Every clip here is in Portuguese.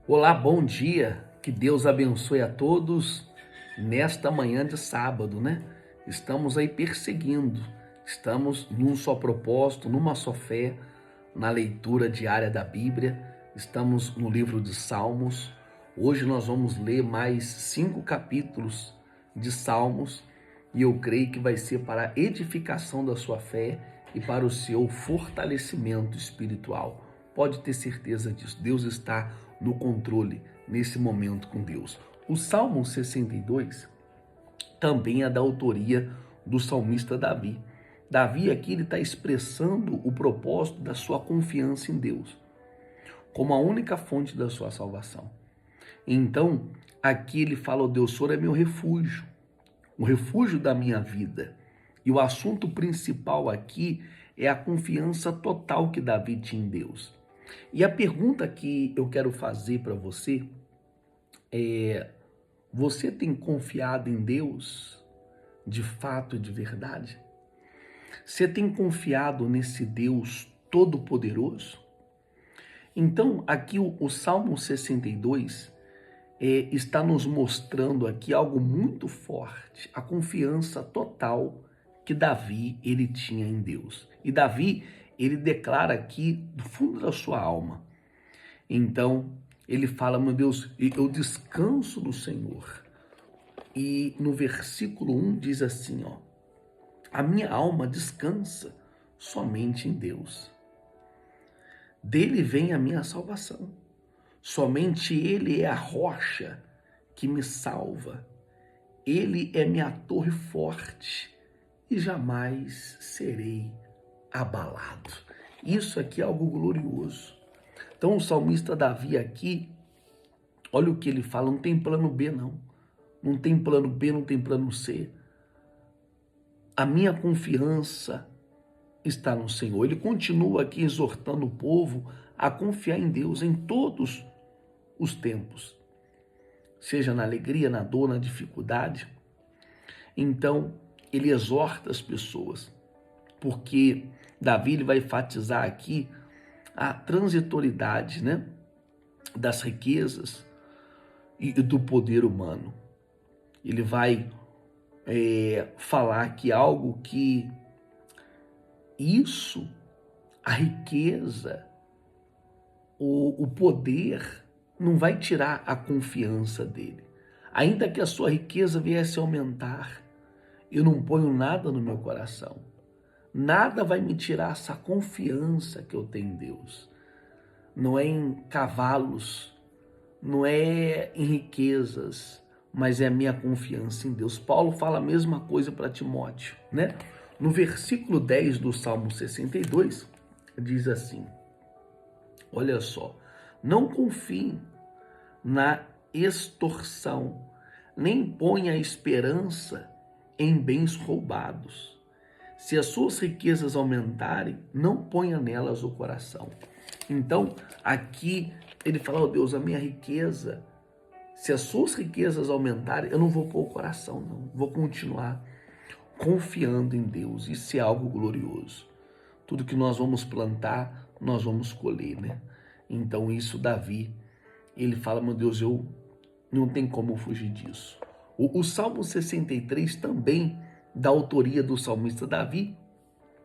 Olá, bom dia. Que Deus abençoe a todos nesta manhã de sábado, né? Estamos aí perseguindo, estamos num só propósito, numa só fé, na leitura diária da Bíblia. Estamos no livro de Salmos. Hoje nós vamos ler mais 5 capítulos de Salmos e eu creio que vai ser para a edificação da sua fé e para o seu fortalecimento espiritual. Pode ter certeza disso. Deus está no controle nesse momento com Deus. O Salmo 62 também é da autoria do salmista Davi. Davi aqui ele está expressando o propósito da sua confiança em Deus como a única fonte da sua salvação. Então, aqui ele fala: "O Deus, o Senhor é meu refúgio, o refúgio da minha vida." E o assunto principal aqui é a confiança total que Davi tinha em Deus. E a pergunta que eu quero fazer para você é: você tem confiado em Deus de fato e de verdade? Você tem confiado nesse Deus todo-poderoso? Então, aqui o Salmo 62 está nos mostrando aqui algo muito forte, a confiança total que Davi ele tinha em Deus. E Davi, ele declara aqui do fundo da sua alma. Então, ele fala: "Meu Deus, eu descanso no Senhor." E no versículo 1 diz assim, ó: "A minha alma descansa somente em Deus. Dele vem a minha salvação. Somente Ele é a rocha que me salva. Ele é minha torre forte e jamais serei abalado." Isso aqui é algo glorioso. Então o salmista Davi aqui, olha o que ele fala: não tem plano B não. Não tem plano B, não tem plano C. A minha confiança está no Senhor. Ele continua aqui exortando o povo a confiar em Deus em todos os tempos, seja na alegria, na dor, na dificuldade. Então, ele exorta as pessoas, porque Davi ele vai enfatizar aqui a transitoriedade, né, das riquezas e do poder humano. Ele vai falar que algo que isso, a riqueza, o poder, não vai tirar a confiança dele. Ainda que a sua riqueza viesse a aumentar, eu não ponho nada no meu coração. Nada vai me tirar essa confiança que eu tenho em Deus. Não é em cavalos, não é em riquezas, mas é a minha confiança em Deus. Paulo fala a mesma coisa para Timóteo, né? No versículo 10 do Salmo 62, diz assim, olha só: "Não confie na extorsão, nem ponha a esperança em bens roubados. Se as suas riquezas aumentarem, não ponha nelas o coração." Então, aqui ele fala: "Oh Deus, a minha riqueza, se as suas riquezas aumentarem, eu não vou pôr o coração, não. Vou continuar confiando em Deus." Isso é algo glorioso. Tudo que nós vamos plantar, nós vamos colher, né? Então, isso Davi, ele fala: "Meu Deus, eu não tem como fugir disso." O Salmo 63 também, da autoria do salmista Davi,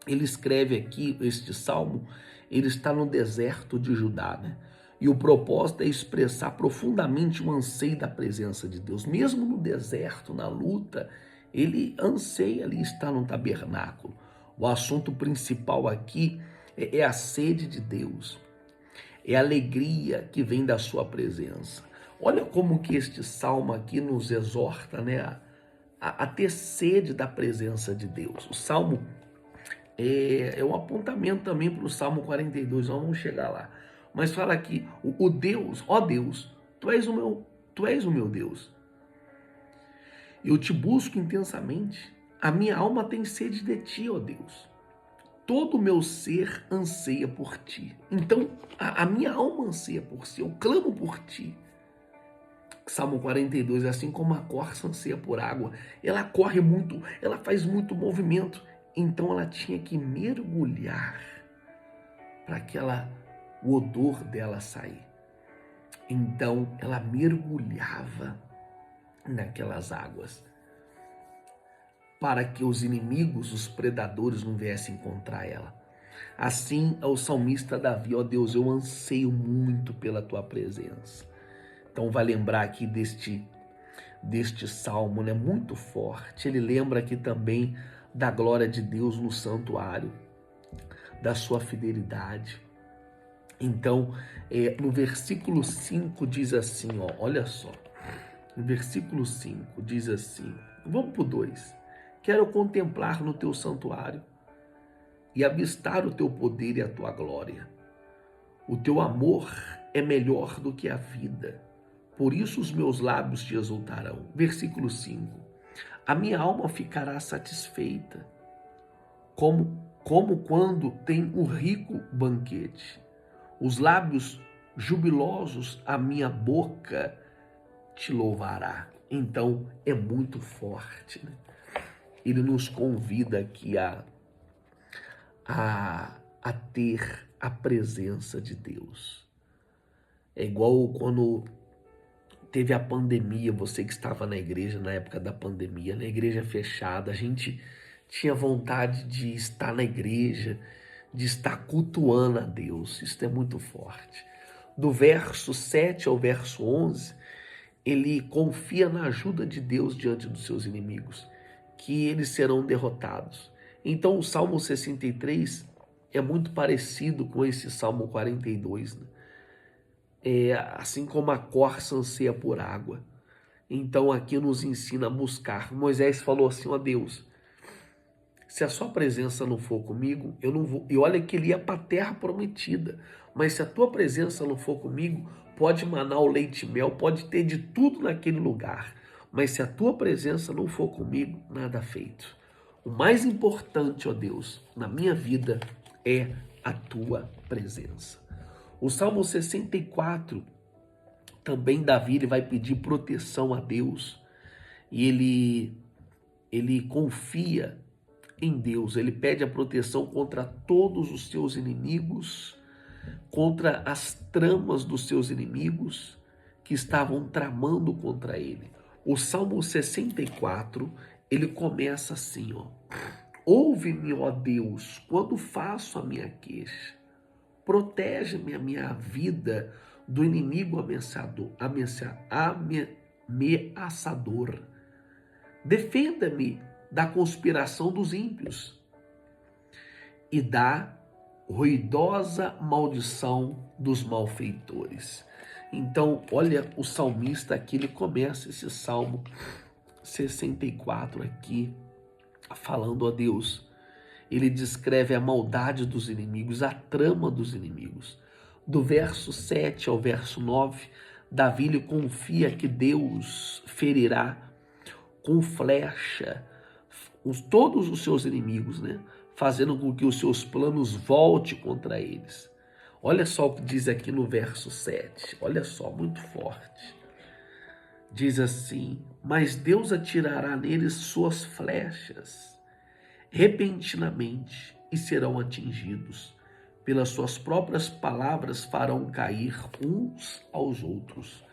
ele escreve aqui, este salmo, ele está no deserto de Judá, né? E o propósito é expressar profundamente o anseio da presença de Deus. Mesmo no deserto, na luta, ele anseia ali estar no tabernáculo. O assunto principal aqui é a sede de Deus, é a alegria que vem da sua presença. Olha como que este salmo aqui nos exorta, né, a ter sede da presença de Deus. O salmo é um apontamento também para o Salmo 42, vamos chegar lá. Mas fala aqui: o Deus, ó Deus, tu és o meu Deus. Eu te busco intensamente. A minha alma tem sede de ti, ó Deus. Todo o meu ser anseia por ti. Então, a minha alma anseia por ti, eu clamo por ti. Salmo 42, assim como a corça anseia por água, ela corre muito, ela faz muito movimento, então ela tinha que mergulhar para o odor dela sair. Então ela mergulhava naquelas águas para que os inimigos, os predadores não viessem contra ela. Assim é o salmista Davi: ó Deus, eu anseio muito pela tua presença. Então vai lembrar aqui deste salmo, né, muito forte. Ele lembra aqui também da glória de Deus no santuário, da sua fidelidade. Então, no versículo 5 diz assim, ó, olha só. No versículo 5 diz assim, vamos para o 2. Quero contemplar no teu santuário e avistar o teu poder e a tua glória. O teu amor é melhor do que a vida, por isso os meus lábios te exaltarão. Versículo 5. A minha alma ficará satisfeita, como quando tem um rico banquete. Os lábios jubilosos, a minha boca te louvará. Então é muito forte, né? Ele nos convida aqui a ter a presença de Deus. É igual quando teve a pandemia, você que estava na igreja na época da pandemia, na igreja fechada, a gente tinha vontade de estar na igreja, de estar cultuando a Deus. Isso é muito forte. Do verso 7 ao verso 11, ele confia na ajuda de Deus diante dos seus inimigos, que eles serão derrotados. Então o Salmo 63 é muito parecido com esse Salmo 42, né? Assim como a corça anseia por água. Então aqui nos ensina a buscar. Moisés falou assim, ó Deus, se a sua presença não for comigo, eu não vou. E olha que ele ia para a terra prometida. Mas se a tua presença não for comigo, pode manar o leite e mel, pode ter de tudo naquele lugar. Mas se a tua presença não for comigo, nada feito. O mais importante, ó Deus, na minha vida é a tua presença. O Salmo 64, também Davi, ele vai pedir proteção a Deus. E ele confia em Deus, ele pede a proteção contra todos os seus inimigos, contra as tramas dos seus inimigos que estavam tramando contra ele. O Salmo 64, ele começa assim, ó. Ouve-me, ó Deus, quando faço a minha queixa. Protege-me a minha vida do inimigo ameaçador. Defenda-me da conspiração dos ímpios e da ruidosa maldição dos malfeitores. Então, olha, o salmista aqui, ele começa esse Salmo 64 aqui, falando a Deus. Ele descreve a maldade dos inimigos, a trama dos inimigos. Do verso 7 ao verso 9, Davi lhe confia que Deus ferirá com flecha todos os seus inimigos, né? Fazendo com que os seus planos voltem contra eles. Olha só o que diz aqui no verso 7, olha só, muito forte. Diz assim, mas Deus atirará neles suas flechas repentinamente e serão atingidos. Pelas suas próprias palavras farão cair uns aos outros.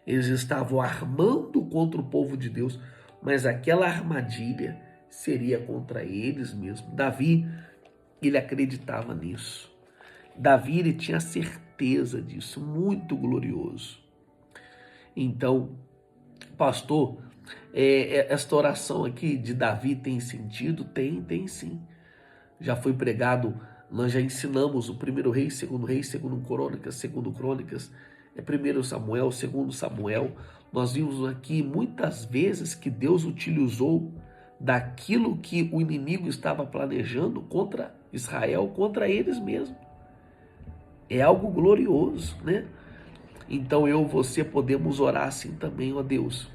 Eles estavam armando contra o povo de Deus, mas aquela armadilha seria contra eles mesmos. Davi, ele acreditava nisso. Davi, ele tinha certeza disso, muito glorioso. Então, pastor, esta oração aqui de Davi tem sentido? Tem sim. Já foi pregado, nós já ensinamos o 1 Reis, 2 Reis, 2 Crônicas, 2 Crônicas, 1 Samuel, 2 Samuel. Nós vimos aqui muitas vezes que Deus utilizou daquilo que o inimigo estava planejando contra Israel, contra eles mesmos. É algo glorioso, né? Então eu e você podemos orar assim também, ó Deus.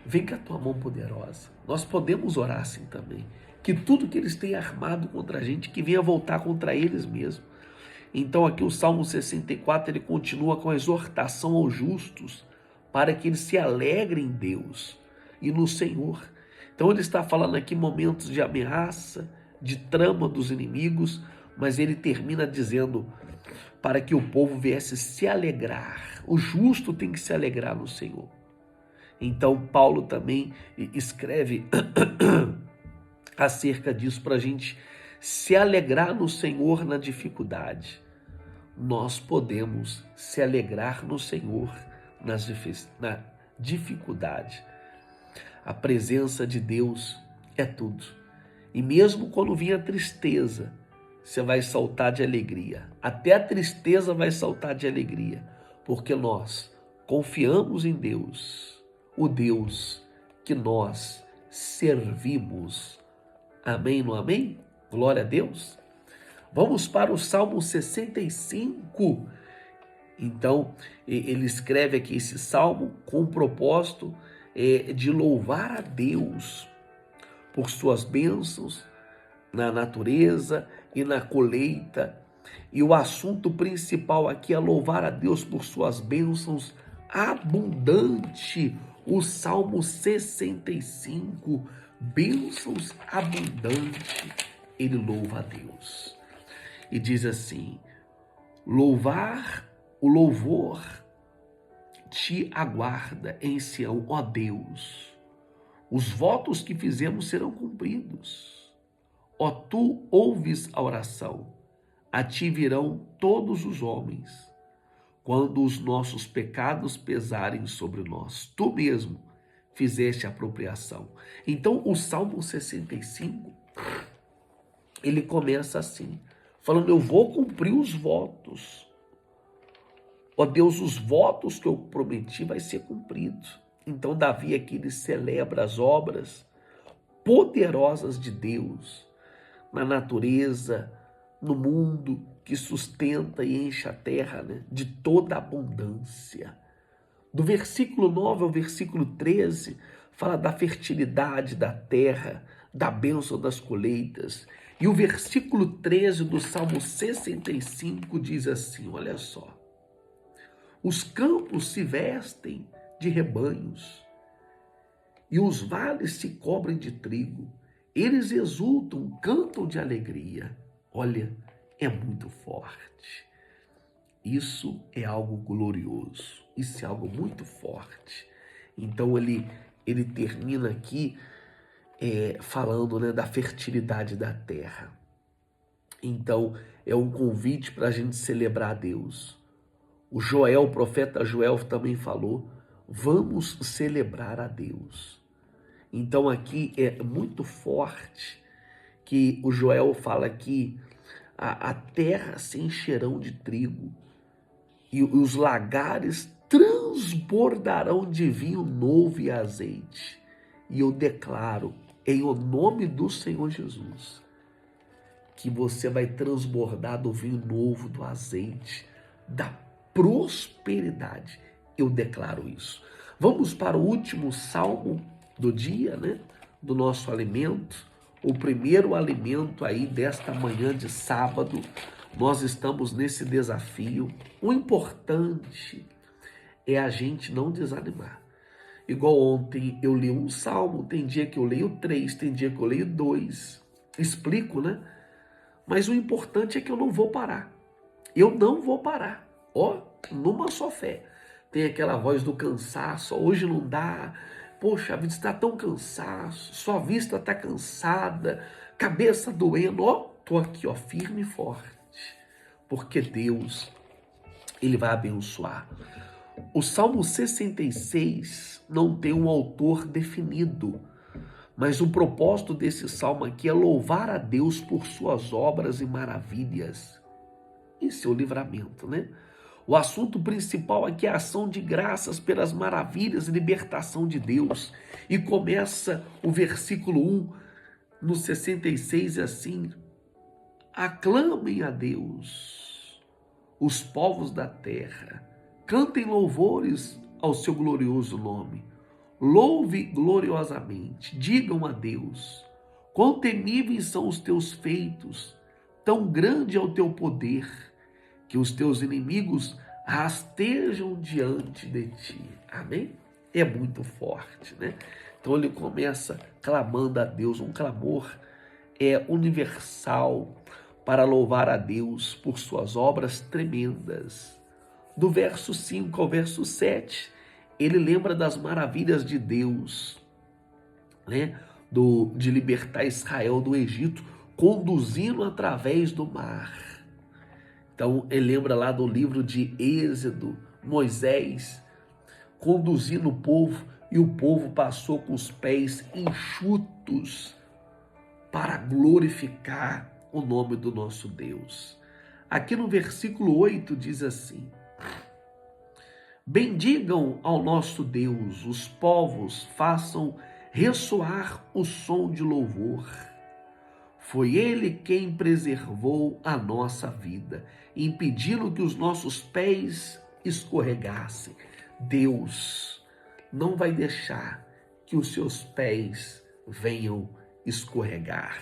Vem com a tua mão poderosa. Nós podemos orar assim também. Que tudo que eles têm armado contra a gente, que venha voltar contra eles mesmos. Então aqui o Salmo 64, ele continua com a exortação aos justos, para que eles se alegrem em Deus e no Senhor. Então ele está falando aqui momentos de ameaça, de trama dos inimigos, mas ele termina dizendo para que o povo viesse se alegrar. O justo tem que se alegrar no Senhor. Então Paulo também escreve acerca disso para a gente se alegrar no Senhor na dificuldade. Nós podemos se alegrar no Senhor na dificuldade. A presença de Deus é tudo. E mesmo quando vir a tristeza, você vai saltar de alegria. Até a tristeza vai saltar de alegria, porque nós confiamos em Deus, o Deus que nós servimos. Amém, não amém? Glória a Deus. Vamos para o Salmo 65. Então, ele escreve aqui esse salmo com o propósito de louvar a Deus por suas bênçãos na natureza e na colheita. E o assunto principal aqui é louvar a Deus por suas bênçãos abundante. O Salmo 65, bênçãos abundantes, ele louva a Deus. E diz assim: o louvor te aguarda em Sião, ó Deus. Os votos que fizemos serão cumpridos. Ó, tu ouves a oração, a ti virão todos os homens. Quando os nossos pecados pesarem sobre nós, tu mesmo fizeste a apropriação. Então o Salmo 65, ele começa assim, falando: eu vou cumprir os votos. Ó Deus, os votos que eu prometi vai ser cumprido. Então Davi aqui ele celebra as obras poderosas de Deus na natureza, no mundo que sustenta e enche a terra, né, de toda abundância. Do versículo 9 ao versículo 13, fala da fertilidade da terra, da bênção das colheitas. E o versículo 13 do Salmo 65 diz assim, olha só: os campos se vestem de rebanhos e os vales se cobrem de trigo. Eles exultam, cantam de alegria. Olha, é muito forte. Isso é algo glorioso. Isso é algo muito forte. Então ele termina aqui falando, né, da fertilidade da terra. Então é um convite para a gente celebrar a Deus. O profeta Joel também falou: vamos celebrar a Deus. Então aqui é muito forte que o Joel fala que a terra se encherão de trigo e os lagares transbordarão de vinho novo e azeite. E eu declaro, em o nome do Senhor Jesus, que você vai transbordar do vinho novo, do azeite, da prosperidade. Eu declaro isso. Vamos para o último salmo do dia, né? Do nosso alimento. O primeiro alimento aí desta manhã de sábado. Nós estamos nesse desafio. O importante é a gente não desanimar. Igual ontem eu li um salmo, tem dia que eu leio 3, tem dia que eu leio 2. Explico, né? Mas o importante é que eu não vou parar. Eu não vou parar. Ó, numa só fé. Tem aquela voz do cansaço: hoje não dá. Poxa, a vida está tão cansaço, sua vista está cansada, cabeça doendo. Ó, tô aqui, ó, firme e forte. Porque Deus, ele vai abençoar. O Salmo 66 não tem um autor definido, mas o propósito desse salmo aqui é louvar a Deus por suas obras e maravilhas e seu livramento, né? O assunto principal aqui é a ação de graças pelas maravilhas e libertação de Deus. E começa o versículo 1 no 66 assim: aclamem a Deus, os povos da terra, cantem louvores ao seu glorioso nome, louve gloriosamente, digam a Deus, quão temíveis são os teus feitos, tão grande é o teu poder, que os teus inimigos rastejam diante de ti. Amém? É muito forte, né? Então ele começa clamando a Deus, um clamor universal, para louvar a Deus por suas obras tremendas. Do verso 5 ao verso 7, ele lembra das maravilhas de Deus, né? De libertar Israel do Egito, conduzindo através do mar. Então, ele lembra lá do livro de Êxodo, Moisés conduzindo o povo, e o povo passou com os pés enxutos para glorificar o nome do nosso Deus. Aqui no versículo 8 diz assim: bendigam ao nosso Deus, os povos façam ressoar o som de louvor. Foi Ele quem preservou a nossa vida, impedindo que os nossos pés escorregassem. Deus não vai deixar que os seus pés venham escorregar.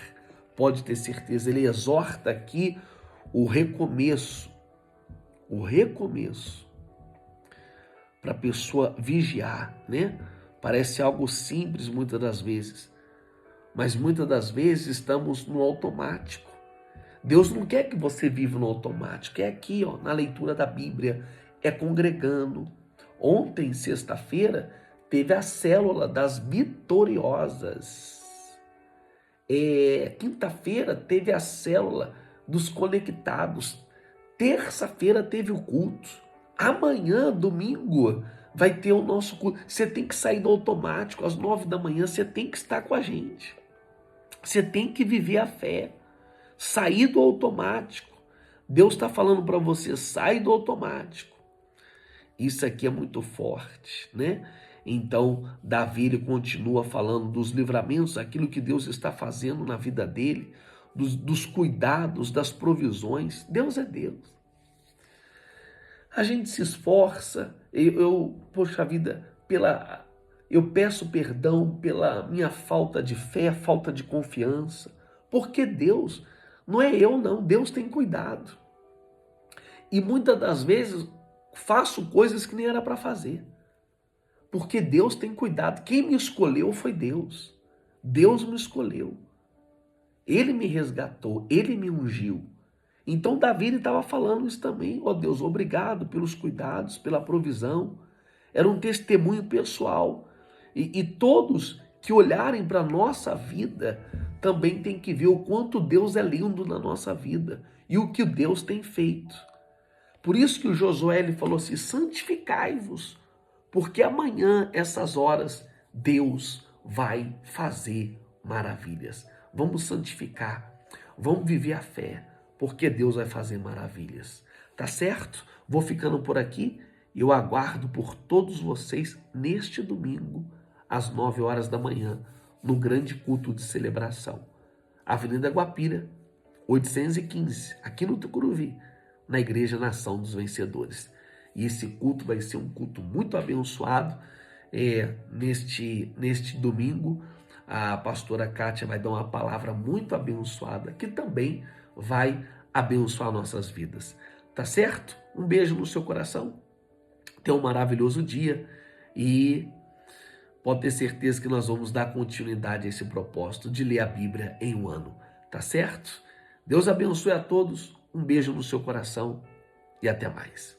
Pode ter certeza, ele exorta aqui o recomeço para a pessoa vigiar, né? Parece algo simples muitas das vezes, mas muitas das vezes estamos no automático. Deus não quer que você viva no automático, é aqui, ó, na leitura da Bíblia, é congregando. Ontem, sexta-feira, teve a célula das vitoriosas. Quinta-feira teve a célula dos conectados. Terça-feira teve o culto. Amanhã, domingo, vai ter o nosso culto. Você tem que sair do automático. Às 9 da manhã, você tem que estar com a gente. Você tem que viver a fé. Sair do automático. Deus está falando para você, sai do automático. Isso aqui é muito forte, né? Então, Davi, ele continua falando dos livramentos, aquilo que Deus está fazendo na vida dele, dos cuidados, das provisões. Deus é Deus. A gente se esforça, poxa vida, eu peço perdão pela minha falta de fé, falta de confiança, porque Deus, não é eu não, Deus tem cuidado. E muitas das vezes faço coisas que nem era para fazer, porque Deus tem cuidado. Quem me escolheu foi Deus. Deus me escolheu. Ele me resgatou, ele me ungiu. Então Davi estava falando isso também. Ó Deus, obrigado pelos cuidados, pela provisão. Era um testemunho pessoal. E todos que olharem para a nossa vida também têm que ver o quanto Deus é lindo na nossa vida e o que Deus tem feito. Por isso que o Josué ele falou assim, santificai-vos, porque amanhã, essas horas, Deus vai fazer maravilhas. Vamos santificar, vamos viver a fé, porque Deus vai fazer maravilhas. Tá certo? Vou ficando por aqui e eu aguardo por todos vocês neste domingo, às 9 horas da manhã, no grande culto de celebração. Avenida Guapira, 815, aqui no Tucuruvi, na Igreja Nação dos Vencedores. E esse culto vai ser um culto muito abençoado. Neste domingo, a pastora Kátia vai dar uma palavra muito abençoada, que também vai abençoar nossas vidas. Tá certo? Um beijo no seu coração. Tenha um maravilhoso dia e pode ter certeza que nós vamos dar continuidade a esse propósito de ler a Bíblia em um ano. Tá certo? Deus abençoe a todos. Um beijo no seu coração e até mais.